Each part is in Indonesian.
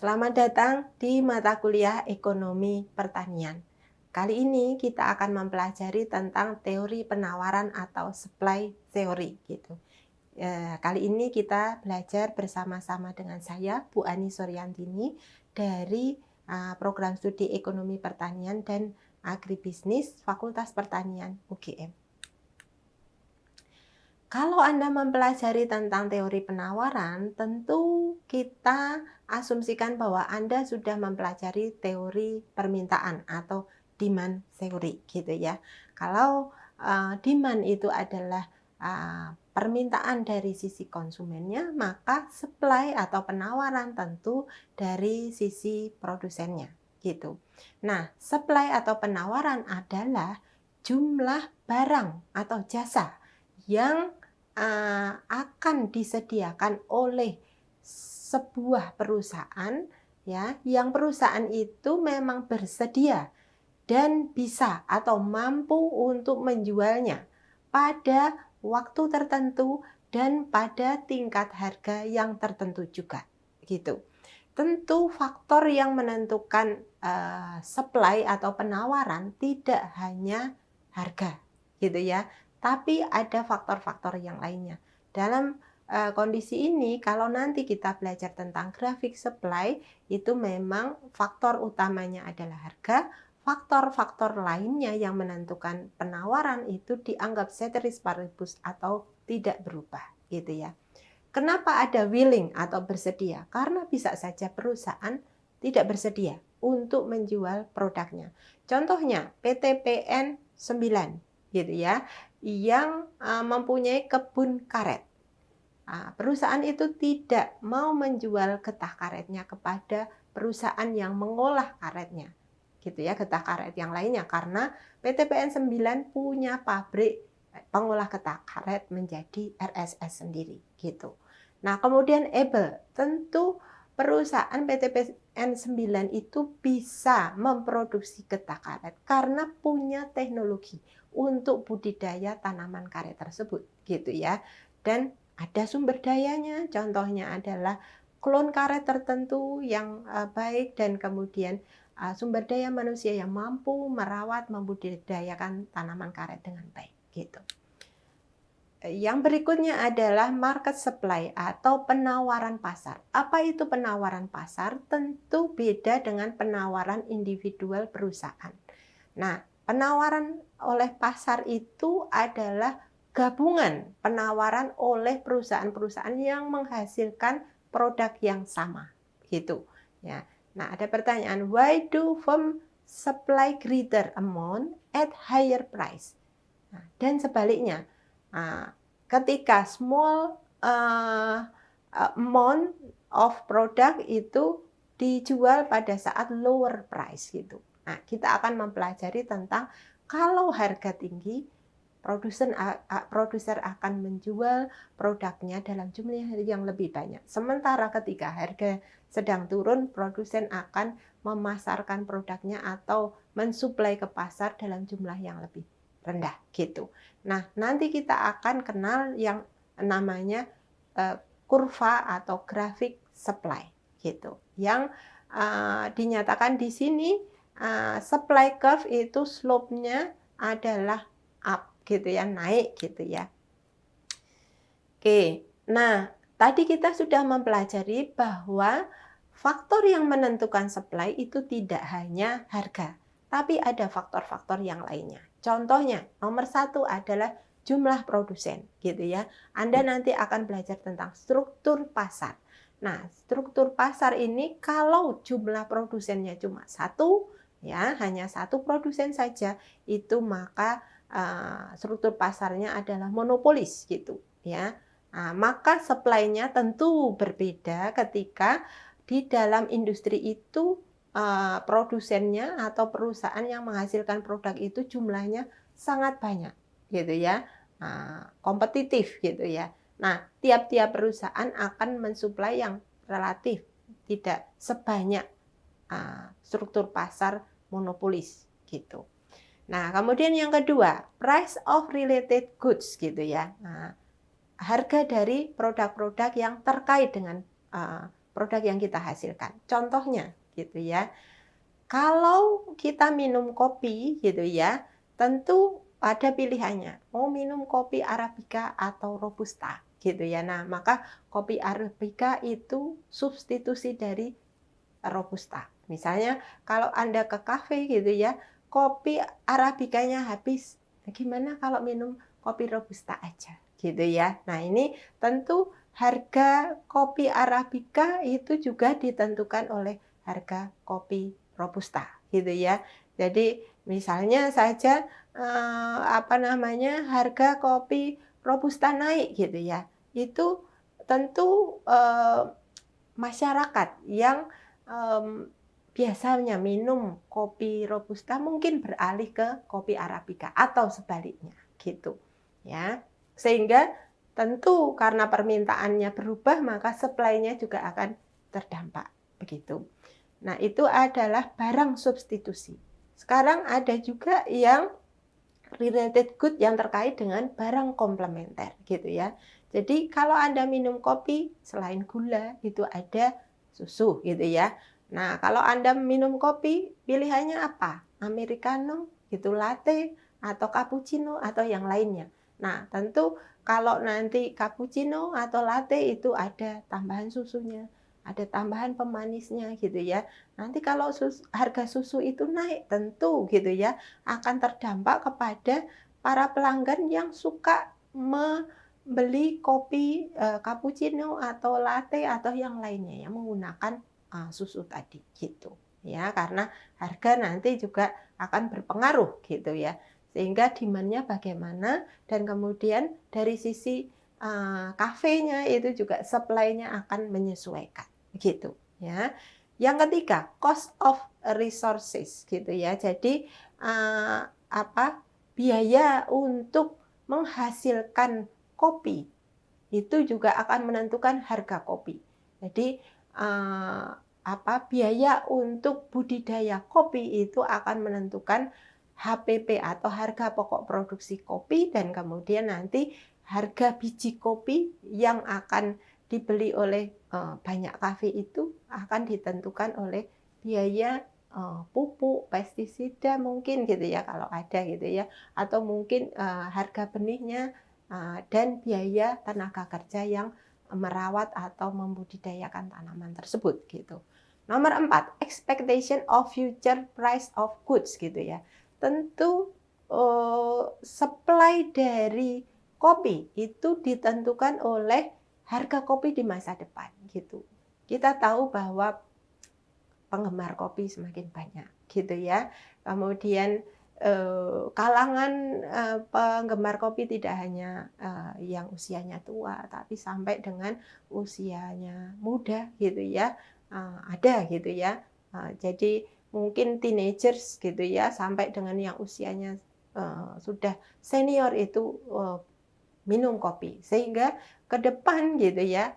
Selamat datang di mata kuliah Ekonomi Pertanian. Kali ini kita akan mempelajari tentang teori penawaran atau supply theory gitu. Kali ini kita belajar bersama-sama dengan saya, Bu Ani Suryantini, dari program studi Ekonomi Pertanian dan Agribisnis Fakultas Pertanian UGM. Kalau Anda mempelajari tentang teori penawaran, tentu kita asumsikan bahwa Anda sudah mempelajari teori permintaan atau demand theory gitu ya. Kalau demand itu adalah permintaan dari sisi konsumennya, maka supply atau penawaran tentu dari sisi produsennya gitu. Nah, supply atau penawaran adalah jumlah barang atau jasa yang akan disediakan oleh sebuah perusahaan ya, yang perusahaan itu memang bersedia dan bisa atau mampu untuk menjualnya pada waktu tertentu dan pada tingkat harga yang tertentu juga gitu. Tentu faktor yang menentukan supply atau penawaran tidak hanya harga gitu ya, tapi ada faktor-faktor yang lainnya. Dalam kondisi ini, kalau nanti kita belajar tentang grafik supply, itu memang faktor utamanya adalah harga. Faktor-faktor lainnya yang menentukan penawaran itu dianggap ceteris paribus atau tidak berubah gitu ya. Kenapa ada willing atau bersedia? Karena bisa saja perusahaan tidak bersedia untuk menjual produknya. Contohnya PT PN 9 gitu ya, yang mempunyai kebun karet. Perusahaan itu tidak mau menjual getah karetnya kepada perusahaan yang mengolah karetnya gitu ya, getah karet yang lainnya, karena PT PN 9 punya pabrik pengolah getah karet menjadi RSS sendiri gitu. Nah, kemudian able, tentu perusahaan PT PN 9 itu bisa memproduksi getah karet karena punya teknologi untuk budidaya tanaman karet tersebut gitu ya. Dan ada sumber dayanya, contohnya adalah klon karet tertentu yang baik, dan kemudian sumber daya manusia yang mampu merawat, membudidayakan tanaman karet dengan baik gitu. Yang berikutnya adalah market supply atau penawaran pasar. Apa itu penawaran pasar? Tentu beda dengan penawaran individual perusahaan. Nah, penawaran oleh pasar itu adalah gabungan penawaran oleh perusahaan-perusahaan yang menghasilkan produk yang sama gitu ya. Nah, ada pertanyaan, why do firm supply greater amount at higher price? Nah, dan sebaliknya, ketika small amount of product itu dijual pada saat lower price gitu. Nah, kita akan mempelajari tentang kalau harga tinggi, produser akan menjual produknya dalam jumlah yang lebih banyak. Sementara ketika harga sedang turun, produsen akan memasarkan produknya atau mensuplai ke pasar dalam jumlah yang lebih rendah gitu. Nah, nanti kita akan kenal yang namanya kurva atau grafik supply gitu. Yang dinyatakan di sini supply curve itu slope-nya adalah up gitu ya, naik gitu ya. Oke, nah tadi kita sudah mempelajari bahwa faktor yang menentukan supply itu tidak hanya harga, tapi ada faktor-faktor yang lainnya. Contohnya, nomor satu adalah jumlah produsen gitu ya. Anda nanti akan belajar tentang struktur pasar. Nah, struktur pasar ini kalau jumlah produsennya cuma satu, ya hanya satu produsen saja, itu maka struktur pasarnya adalah monopolis gitu ya. Maka supply-nya tentu berbeda ketika di dalam industri itu produsennya atau perusahaan yang menghasilkan produk itu jumlahnya sangat banyak gitu ya, kompetitif gitu ya. Nah, tiap-tiap perusahaan akan mensuplai yang relatif tidak sebanyak struktur pasar monopolis gitu. Nah, kemudian yang kedua, price of related goods gitu ya. Nah, harga dari produk-produk yang terkait dengan produk yang kita hasilkan. Contohnya gitu ya. Kalau kita minum kopi gitu ya, tentu ada pilihannya. Mau minum kopi Arabica atau Robusta gitu ya. Nah, maka kopi Arabica itu substitusi dari Robusta. Misalnya kalau Anda ke kafe gitu ya, kopi Arabicanya habis. Gimana kalau minum kopi Robusta aja gitu ya. Nah, ini tentu harga kopi Arabica itu juga ditentukan oleh harga kopi Robusta gitu ya. Jadi misalnya saja harga kopi Robusta naik gitu ya. Itu tentu masyarakat yang biasanya minum kopi Robusta mungkin beralih ke kopi Arabica atau sebaliknya gitu ya. Sehingga tentu karena permintaannya berubah maka supply-nya juga akan terdampak begitu. Nah, itu adalah barang substitusi. Sekarang ada juga yang related good yang terkait dengan barang komplementer gitu ya. Jadi kalau Anda minum kopi selain gula itu ada susu gitu ya. Nah, kalau Anda minum kopi pilihannya apa? Americano, gitu, latte atau cappuccino atau yang lainnya. Nah, tentu kalau nanti cappuccino atau latte itu ada tambahan susunya, ada tambahan pemanisnya gitu ya. Nanti kalau harga susu itu naik tentu gitu ya akan terdampak kepada para pelanggan yang suka membeli kopi cappuccino atau latte atau yang lainnya yang menggunakan susu tadi gitu ya, karena harga nanti juga akan berpengaruh gitu ya, sehingga demand-nya bagaimana dan kemudian dari sisi kafenya itu juga supply-nya akan menyesuaikan gitu ya. Yang ketiga, cost of resources gitu ya. Jadi biaya untuk menghasilkan kopi itu juga akan menentukan harga kopi. Jadi biaya untuk budidaya kopi itu akan menentukan HPP atau harga pokok produksi kopi, dan kemudian nanti harga biji kopi yang akan dibeli oleh banyak kafe itu akan ditentukan oleh biaya pupuk, pestisida mungkin gitu ya kalau ada gitu ya, atau mungkin harga benihnya dan biaya tenaga kerja yang merawat atau membudidayakan tanaman tersebut gitu. Nomor 4, expectation of future price of goods gitu ya. Tentu supply dari kopi itu ditentukan oleh harga kopi di masa depan gitu. Kita tahu bahwa penggemar kopi semakin banyak gitu ya. Kemudian kalangan penggemar kopi tidak hanya yang usianya tua, tapi sampai dengan usianya muda gitu ya, ada gitu ya. Jadi mungkin teenagers gitu ya, sampai dengan yang usianya sudah senior itu minum kopi, sehingga ke depan gitu ya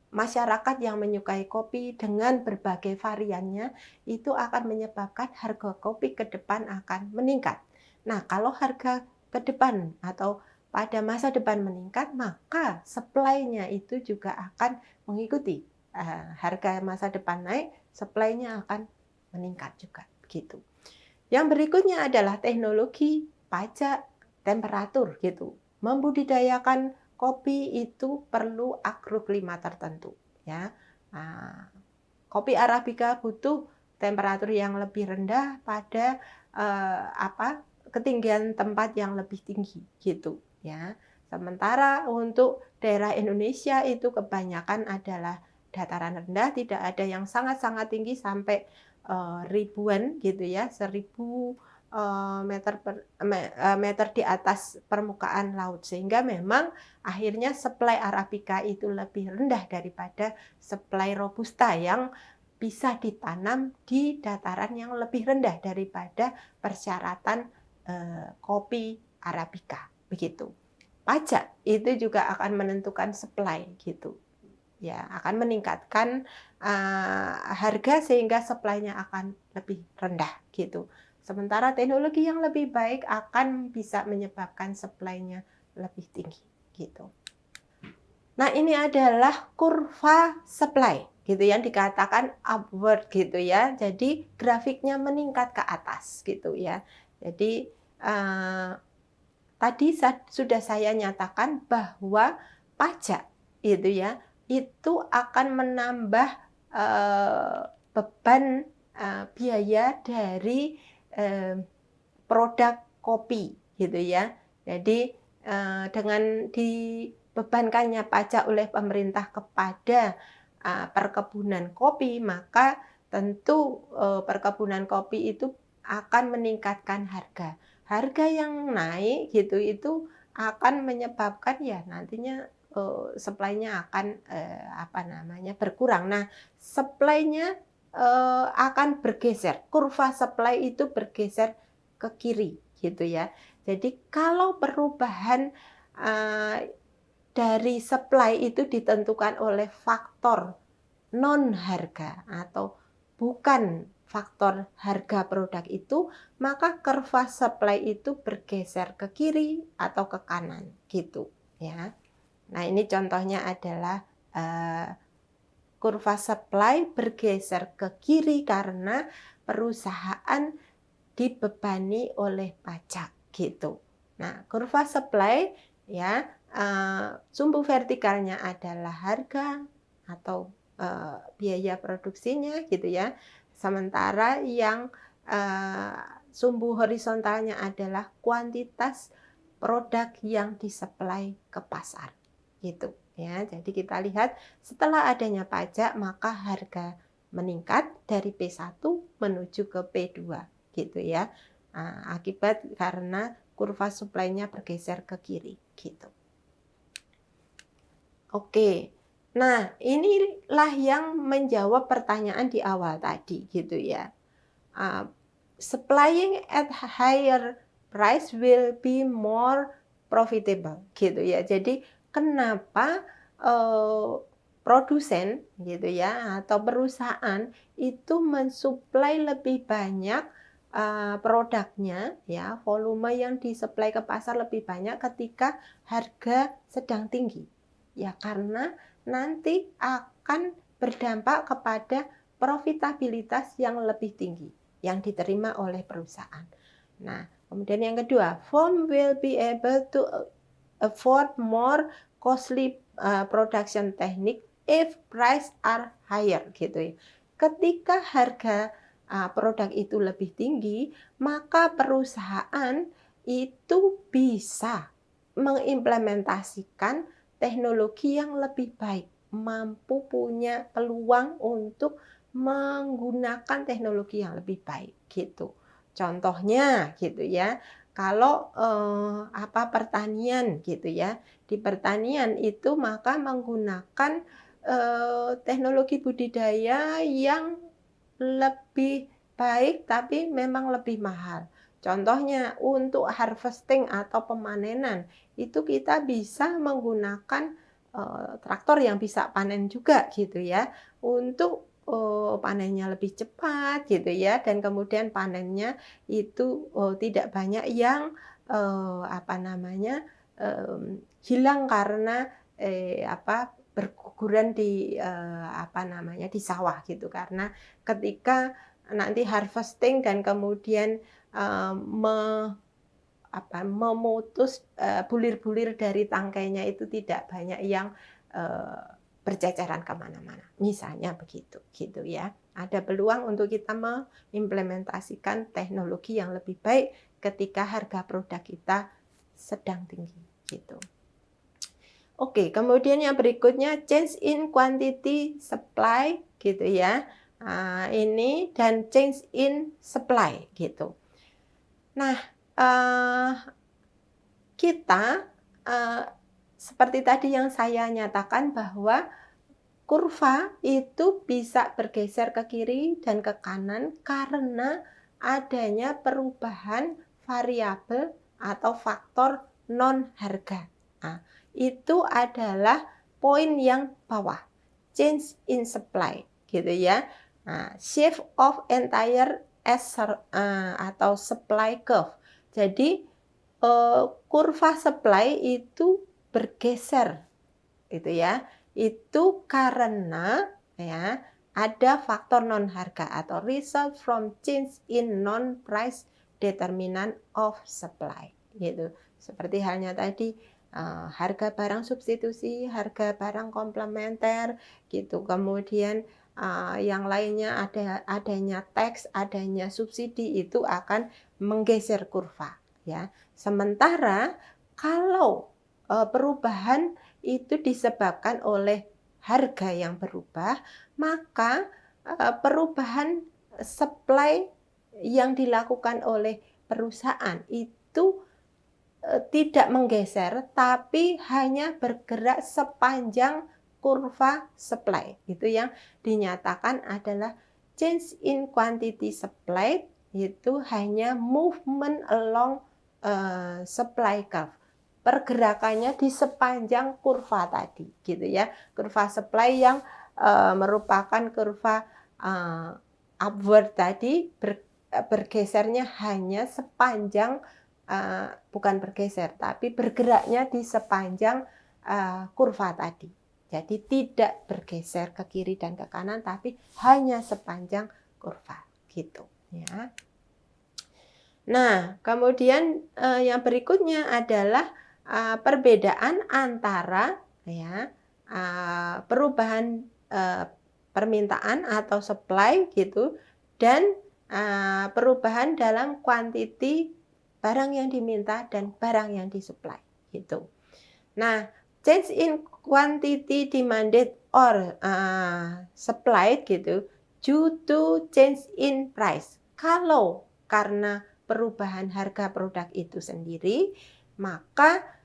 masyarakat yang menyukai kopi dengan berbagai variannya itu akan menyebabkan harga kopi ke depan akan meningkat. Nah, kalau harga ke depan atau pada masa depan meningkat, maka supply-nya itu juga akan mengikuti. Harga masa depan naik, supply-nya akan meningkat juga begitu. Yang berikutnya adalah teknologi, pajak, temperatur gitu. Membudidayakan kopi itu perlu agroklima tertentu ya. Kopi Arabica butuh temperatur yang lebih rendah pada ketinggian tempat yang lebih tinggi gitu ya. Sementara untuk daerah Indonesia itu kebanyakan adalah dataran rendah, tidak ada yang sangat-sangat tinggi sampai ribuan gitu ya, 1000 meter di atas permukaan laut, sehingga memang akhirnya supply Arabica itu lebih rendah daripada supply Robusta yang bisa ditanam di dataran yang lebih rendah daripada persyaratan kopi Arabica begitu. Pajak itu juga akan menentukan supply gitu ya, akan meningkatkan harga sehingga supply-nya akan lebih rendah gitu. Sementara teknologi yang lebih baik akan bisa menyebabkan supply-nya lebih tinggi gitu. Nah, ini adalah kurva supply gitu yang dikatakan upward gitu ya. Jadi grafiknya meningkat ke atas gitu ya. Jadi tadi sudah saya nyatakan bahwa pajak itu ya, itu akan menambah beban biaya dari produk kopi gitu ya. Jadi dengan dibebankannya pajak oleh pemerintah kepada perkebunan kopi, maka tentu perkebunan kopi itu akan meningkatkan harga. Harga yang naik gitu itu akan menyebabkan ya nantinya supply-nya akan berkurang. Nah, supply-nya akan bergeser. Kurva supply itu bergeser ke kiri gitu ya. Jadi kalau perubahan dari supply itu ditentukan oleh faktor non harga atau bukan faktor harga produk itu, maka kurva supply itu bergeser ke kiri atau ke kanan gitu ya. Nah, ini contohnya adalah kurva supply bergeser ke kiri karena perusahaan dibebani oleh pajak gitu. Nah, kurva supply ya, sumbu vertikalnya adalah harga atau biaya produksinya gitu ya. Sementara yang sumbu horizontalnya adalah kuantitas produk yang disuplai ke pasar gitu ya. Jadi kita lihat setelah adanya pajak maka harga meningkat dari P1 menuju ke P2 gitu ya. Akibat karena kurva supply-nya bergeser ke kiri gitu. Oke. Nah, inilah yang menjawab pertanyaan di awal tadi gitu ya. Supplying at higher price will be more profitable gitu ya. Jadi kenapa produsen gitu ya atau perusahaan itu mensuplai lebih banyak produknya ya, volume yang disuplai ke pasar lebih banyak ketika harga sedang tinggi. Ya karena nanti akan berdampak kepada profitabilitas yang lebih tinggi yang diterima oleh perusahaan. Nah, kemudian yang kedua, firm will be able to afford more costly production technique if price are higher gitu ya. Ketika harga produk itu lebih tinggi, maka perusahaan itu bisa mengimplementasikan teknologi yang lebih baik, mampu punya peluang untuk menggunakan teknologi yang lebih baik gitu. Contohnya gitu ya, kalau pertanian gitu ya, di pertanian itu maka menggunakan teknologi budidaya yang lebih baik tapi memang lebih mahal. Contohnya untuk harvesting atau pemanenan itu kita bisa menggunakan traktor yang bisa panen juga gitu ya untuk panennya lebih cepat gitu ya dan kemudian panennya itu tidak banyak yang hilang karena berguguran di di sawah gitu karena ketika nanti harvesting dan kemudian memutus bulir-bulir dari tangkainya itu tidak banyak yang berceceran kemana-mana. Misalnya begitu, gitu ya. Ada peluang untuk kita mengimplementasikan teknologi yang lebih baik ketika harga produk kita sedang tinggi, gitu. Oke, kemudian yang berikutnya change in quantity supply, gitu ya. Ini dan change in supply, gitu. Nah, kita seperti tadi yang saya nyatakan bahwa kurva itu bisa bergeser ke kiri dan ke kanan karena adanya perubahan variabel atau faktor non harga. Nah, itu adalah poin yang bawah, change in supply, gitu ya. Nah, shift of entire atau supply curve. Jadi kurva supply itu bergeser itu ya. Itu karena ya ada faktor non harga atau result from change in non price determinant of supply gitu. Seperti halnya tadi harga barang substitusi, harga barang komplementer gitu. Kemudian yang lainnya adanya tax, adanya subsidi itu akan menggeser kurva ya. Sementara kalau perubahan itu disebabkan oleh harga yang berubah, maka perubahan supply yang dilakukan oleh perusahaan itu tidak menggeser, tapi hanya bergerak sepanjang kurva supply. Itu yang dinyatakan adalah change in quantity supply, itu hanya movement along supply curve. Pergerakannya di sepanjang kurva tadi, gitu ya. Kurva supply yang merupakan kurva upward tadi bergesernya hanya sepanjang bukan bergeser, tapi bergeraknya di sepanjang kurva tadi. Jadi tidak bergeser ke kiri dan ke kanan, tapi hanya sepanjang kurva, gitu ya. Nah, kemudian yang berikutnya adalah perbedaan antara ya perubahan permintaan atau supply gitu dan perubahan dalam quantity barang yang diminta dan barang yang disuplai gitu. Nah, change in quantity demanded or supplied gitu due to change in price. Kalau karena perubahan harga produk itu sendiri, maka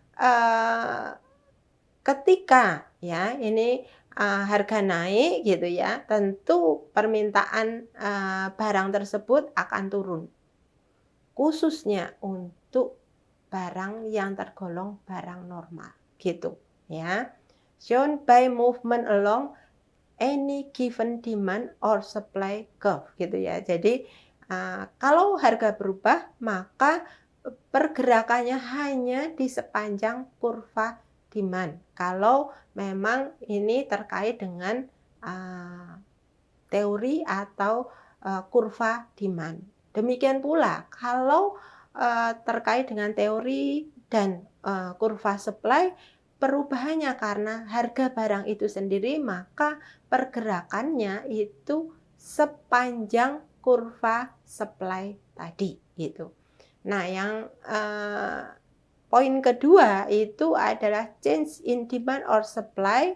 ketika ya ini harga naik gitu ya, tentu permintaan barang tersebut akan turun. Khususnya untuk barang yang tergolong barang normal gitu ya. Shown by movement along any given demand or supply curve gitu ya. Jadi kalau harga berubah, maka pergerakannya hanya di sepanjang kurva demand. Kalau memang ini terkait dengan teori atau kurva demand. Demikian pula kalau terkait dengan teori dan kurva supply, perubahannya karena harga barang itu sendiri, maka pergerakannya itu sepanjang kurva supply tadi gitu. Nah, yang poin kedua itu adalah change in demand or supply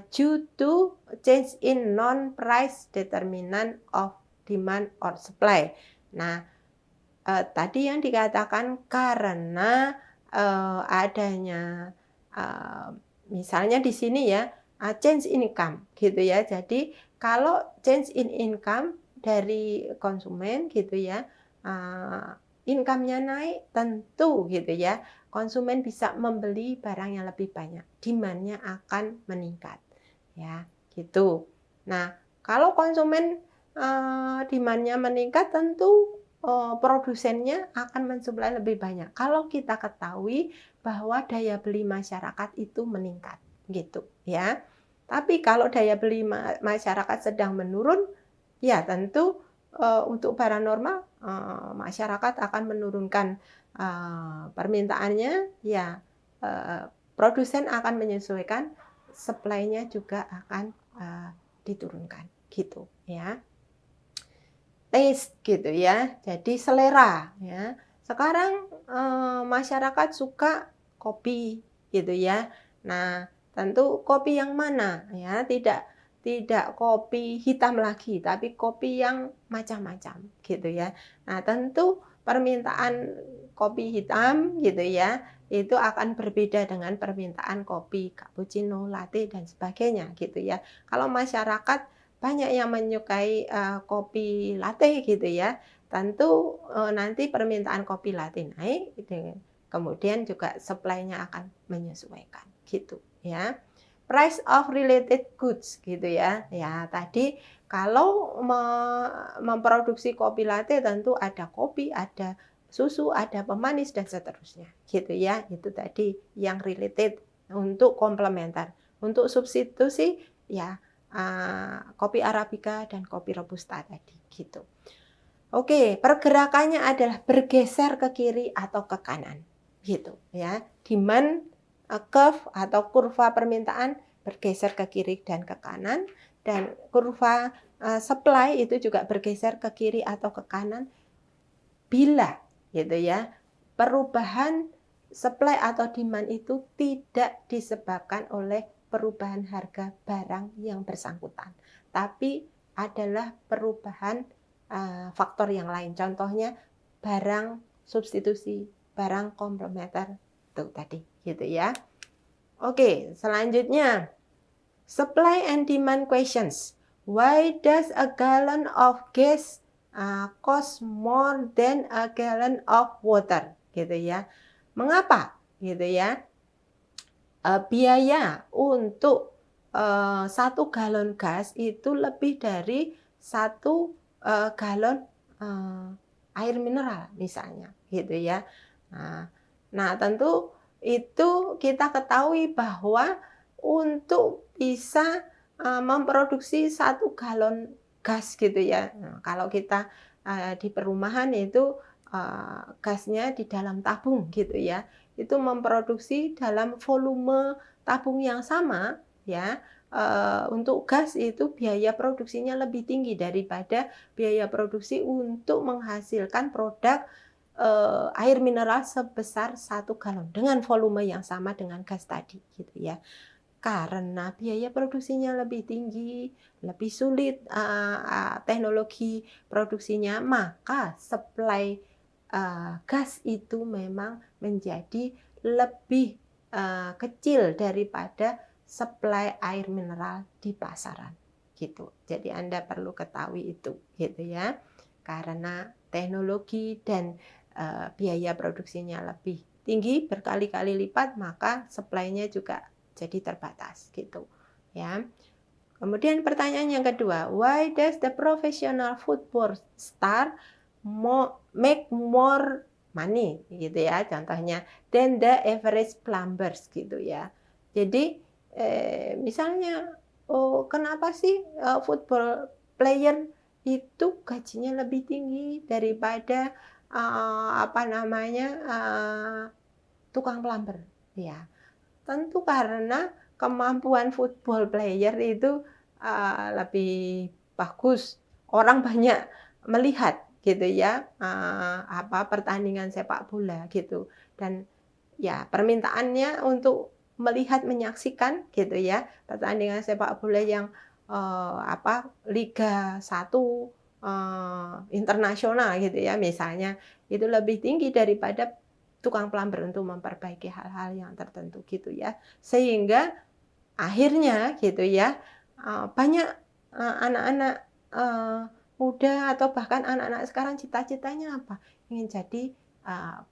due to change in non-price determinant of demand or supply. Nah, tadi yang dikatakan karena adanya misalnya di sini ya change in income gitu ya. Jadi kalau change in income dari konsumen gitu ya, income-nya naik, tentu gitu ya, konsumen bisa membeli barang yang lebih banyak, demand-nya akan meningkat ya gitu. Nah, kalau konsumen demand-nya meningkat, tentu produsennya akan mensuplai lebih banyak. Kalau kita ketahui bahwa daya beli masyarakat itu meningkat gitu ya. Tapi kalau daya beli masyarakat sedang menurun, ya tentu untuk barang normal masyarakat akan menurunkan permintaannya, ya produsen akan menyesuaikan, supply-nya juga akan diturunkan gitu ya. Taste gitu ya, jadi selera ya. Sekarang masyarakat suka kopi gitu ya. Nah, tentu kopi yang mana ya, tidak kopi hitam lagi, tapi kopi yang macam-macam gitu ya. Nah, tentu permintaan kopi hitam gitu ya, itu akan berbeda dengan permintaan kopi cappuccino, latte dan sebagainya gitu ya. Kalau masyarakat banyak yang menyukai kopi latte gitu ya, tentu nanti permintaan kopi latte naik gitu. Kemudian juga supply-nya akan menyesuaikan gitu ya. Price of related goods gitu ya. Ya, tadi kalau memproduksi kopi latte tentu ada kopi, ada susu, ada pemanis dan seterusnya gitu ya. Itu tadi yang related untuk komplementer. Untuk substitusi ya kopi Arabica dan kopi Robusta tadi gitu. Oke, pergerakannya adalah bergeser ke kiri atau ke kanan gitu ya. Demand curve atau kurva permintaan bergeser ke kiri dan ke kanan, dan kurva supply itu juga bergeser ke kiri atau ke kanan bila gitu ya perubahan supply atau demand itu tidak disebabkan oleh perubahan harga barang yang bersangkutan, tapi adalah perubahan faktor yang lain. Contohnya barang substitusi, barang komplementer itu tadi gitu ya. Oke, selanjutnya supply and demand questions. Why does a gallon of gas cost more than a gallon of water? Gitu ya. Mengapa? Gitu ya. Biaya untuk 1 galon gas itu lebih dari 1 galon air mineral misalnya, gitu ya. Nah, tentu itu kita ketahui bahwa untuk bisa memproduksi 1 galon gas gitu ya. Nah, kalau kita di perumahan itu gasnya di dalam tabung gitu ya. Itu memproduksi dalam volume tabung yang sama ya. Untuk gas itu biaya produksinya lebih tinggi daripada biaya produksi untuk menghasilkan produk air mineral sebesar 1 galon dengan volume yang sama dengan gas tadi gitu ya. Karena biaya produksinya lebih tinggi, lebih sulit teknologi produksinya, maka supply gas itu memang menjadi lebih kecil daripada supply air mineral di pasaran gitu. Jadi Anda perlu ketahui itu gitu ya. Karena teknologi dan biaya produksinya lebih tinggi berkali-kali lipat, maka supply-nya juga jadi terbatas gitu ya. Kemudian pertanyaan yang kedua, why does the professional football star make more money gitu ya, contohnya than the average plumbers gitu ya. Jadi misalnya kenapa sih football player itu gajinya lebih tinggi daripada tukang plumber ya. Tentu karena kemampuan football player itu lebih bagus. Orang banyak melihat gitu ya pertandingan sepak bola gitu, dan ya permintaannya untuk melihat menyaksikan gitu ya pertandingan sepak bola yang Liga 1 internasional gitu ya misalnya, itu lebih tinggi daripada tukang plumber untuk memperbaiki hal-hal yang tertentu gitu ya. Sehingga akhirnya gitu ya banyak anak-anak muda atau bahkan anak-anak sekarang cita-citanya apa? Ingin jadi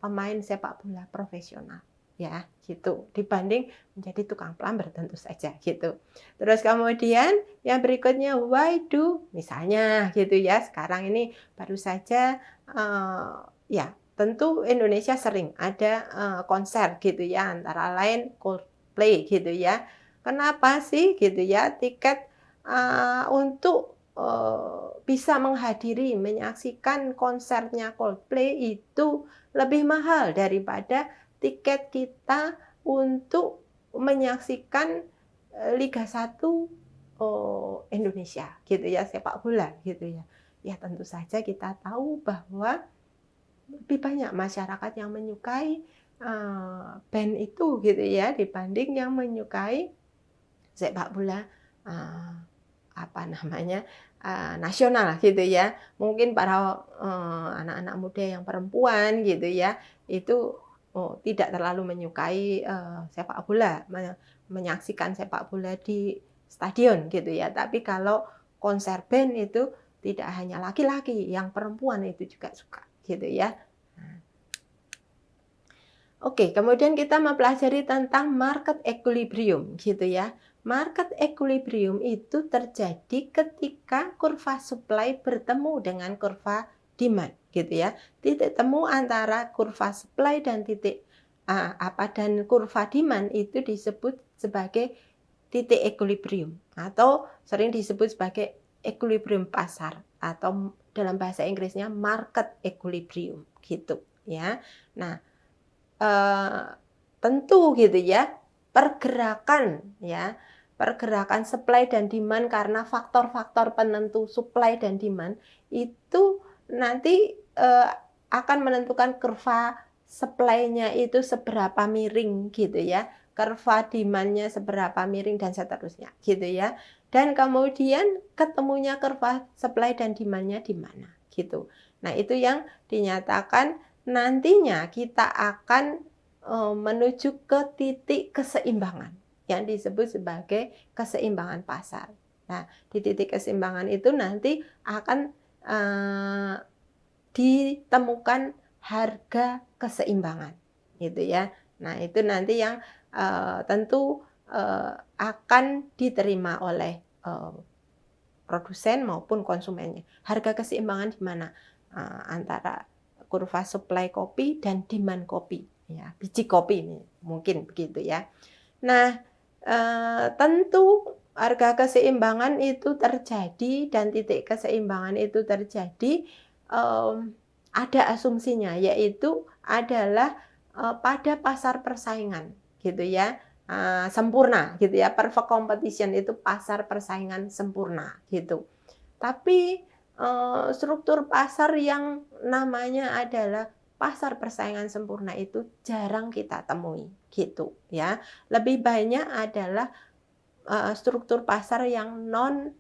pemain sepak bola profesional ya gitu, dibanding menjadi tukang plumber tentu saja gitu. Terus kemudian yang berikutnya, why do misalnya gitu ya, sekarang ini baru saja ya tentu Indonesia sering ada konser gitu ya, antara lain Coldplay gitu ya. Kenapa sih gitu ya tiket untuk bisa menghadiri, menyaksikan konsernya Coldplay itu lebih mahal daripada tiket kita untuk menyaksikan Liga 1 Indonesia gitu ya, sepak bola gitu ya. Ya tentu saja kita tahu bahwa lebih banyak masyarakat yang menyukai band itu gitu ya dibanding yang menyukai sepak bola nasional gitu ya. Mungkin para anak-anak muda yang perempuan gitu ya itu tidak terlalu menyukai sepak bola, menyaksikan sepak bola di stadion gitu ya. Tapi kalau konser band itu tidak hanya laki-laki, yang perempuan itu juga suka gitu ya. Oke, kemudian kita mempelajari tentang market equilibrium gitu ya. Market equilibrium itu terjadi ketika kurva supply bertemu dengan kurva demand gitu ya. Titik temu antara kurva supply dan kurva demand itu disebut sebagai titik equilibrium atau sering disebut sebagai equilibrium pasar atau dalam bahasa Inggrisnya market equilibrium gitu ya. Nah, tentu gitu ya, pergerakan supply dan demand karena faktor-faktor penentu supply dan demand itu nanti akan menentukan kurva supply-nya itu seberapa miring gitu ya, kurva demand-nya seberapa miring dan seterusnya gitu ya. Dan kemudian ketemunya kurva supply dan demand-nya di mana gitu. Nah, itu yang dinyatakan nantinya kita akan menuju ke titik keseimbangan yang disebut sebagai keseimbangan pasar. Nah, di titik keseimbangan itu nanti akan ditemukan harga keseimbangan, gitu ya. Nah, itu nanti yang tentu akan diterima oleh produsen maupun konsumennya. Harga keseimbangan di mana? Antara kurva supply kopi dan demand kopi, ya, biji kopi ini mungkin begitu ya. Nah, tentu harga keseimbangan itu terjadi dan titik keseimbangan itu terjadi ada asumsinya, yaitu adalah pada pasar persaingan gitu ya. Sempurna gitu ya, perfect competition itu pasar persaingan sempurna gitu. Tapi struktur pasar yang namanya adalah pasar persaingan sempurna itu jarang kita temui gitu ya. Lebih banyak adalah struktur pasar yang non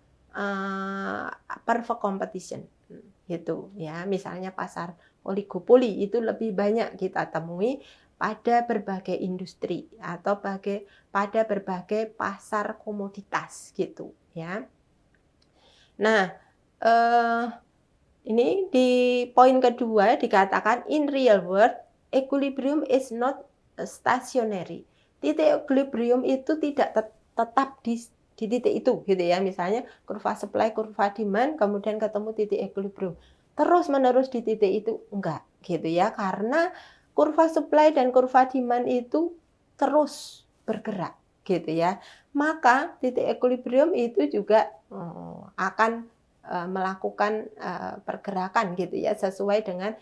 perfect competition gitu ya. Misalnya pasar oligopoli itu lebih banyak kita temui pada berbagai industri atau pada berbagai pasar komoditas gitu ya. Nah, ini di poin kedua dikatakan in real world equilibrium is not stationary. Titik equilibrium itu tidak tetap di titik itu gitu ya. Misalnya kurva supply, kurva demand, kemudian ketemu titik equilibrium. Terus-menerus di titik itu enggak gitu ya. Karena kurva supply dan kurva demand itu terus bergerak gitu ya. Maka titik equilibrium itu juga akan melakukan pergerakan gitu ya sesuai dengan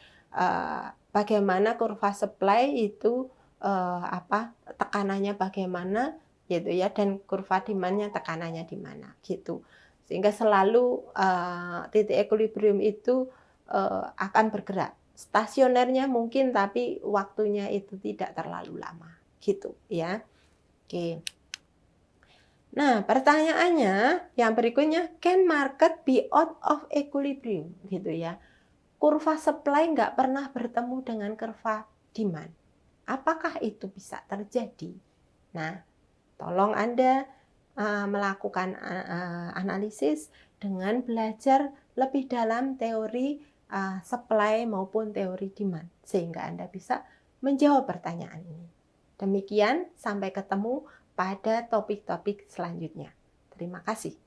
bagaimana kurva supply itu tekanannya bagaimana gitu ya, dan kurva demand-nya tekanannya di mana gitu. Sehingga selalu titik equilibrium itu akan bergerak. Stasionernya mungkin tapi waktunya itu tidak terlalu lama gitu ya. Oke. Nah, pertanyaannya yang berikutnya, can market be out of equilibrium gitu ya. Kurva supply nggak pernah bertemu dengan kurva demand. Apakah itu bisa terjadi? Nah, tolong Anda melakukan analisis dengan belajar lebih dalam teori supply maupun teori demand sehingga Anda bisa menjawab pertanyaan ini. Demikian, sampai ketemu pada topik-topik selanjutnya. Terima kasih.